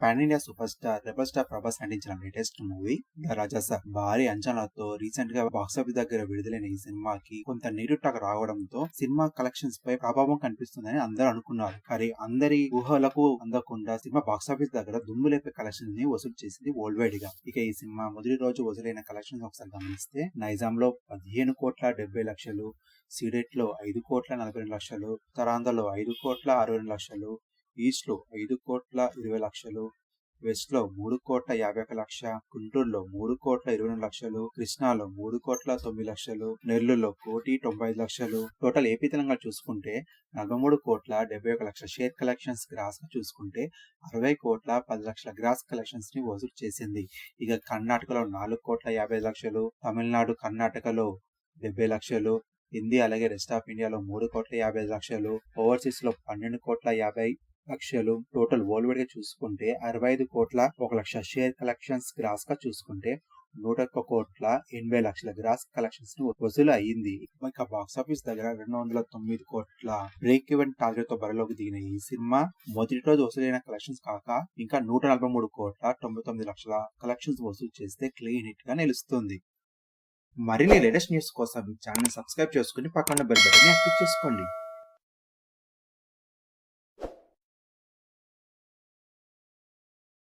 Pan India super star rebel star Prabhas నటించిన latest movie the Raja Saab భారీ అంచనాలతో రీసెంట్ గా బాక్సాఫీస్ దగ్గర విడుదలైన ఈ సినిమాకి కొంత నెగిటివ్ టాక్ రావడంతో సినిమా కలెక్షన్స్ పై ప్రభావం కనిపిస్తుందని అందరూ అనుకున్నారు. కానీ అందరి ఊహలకు అందకుండా సినిమా బాక్సాఫీస్ దగ్గర దుమ్ము లేపే కలెక్షన్స్ ని వసూలు చేసింది వరల్డ్ వైడ్ గా. ఇక ఈ సినిమా మొదటి రోజు వసూలైన కలెక్షన్స్ ఒకసారి గమనిస్తే నైజాం లో 15,70,00,000, సీడెట్ లో 5,42,00,000, ఉత్తరాంధ్రలో 5,62,00,000, ఈస్ట్ లో 5,20,00,000, వెస్ట్ లో 3,51,00,000, గుంటూరులో 3,22,00,000, కృష్ణాలో 3,09,00,000, నెల్లూరులో 1,95,00,000. టోటల్ ఏపీ తెలంగాణ చూసుకుంటే 43,71,00,000 షేర్ కలెక్షన్స్ గ్రాస్ గా చూసుకుంటే 60,10,00,000 గ్రాస్ కలెక్షన్స్ ని వసూలు చేసింది. ఇక కర్ణాటకలో 4,50,00,000, తమిళనాడు కర్ణాటకలో 70,00,000, హిందీ అలాగే రెస్ట్ ఆఫ్ ఇండియాలో 3,55,00,000, ఓవర్సీస్ లో 12,50,00,000. టోటల్ వరల్డ్ వైడ్ గా చూసుకుంటే 65,01,00,000 షేర్ కలెక్షన్స్ గ్రాస్ గా చూసుకుంటే 101,80,00,000 గ్రాస్ కలెక్షన్స్ ని వసూలు అయ్యింది. ఇక బాక్సాఫీస్ దగ్గర 209 కోట్ల బ్రేక్ ఈవెన్ టార్గెట్ తో బరిలోకి దిగిన ఈ సినిమా మొదటి రోజు వసూలైన కలెక్షన్స్ కాక ఇంకా 143,99,00,000 కలెక్షన్స్ వసూలు చేస్తే క్లీన్ హిట్ గా నిలుస్తుంది. మరిన్ని లేటెస్ట్ న్యూస్ కోసం ఈ ఛానల్ సబ్స్క్రైబ్ చేసుకుని పక్కన బెల్ బటన్ ని యాక్టివ్ చేసుకోండి.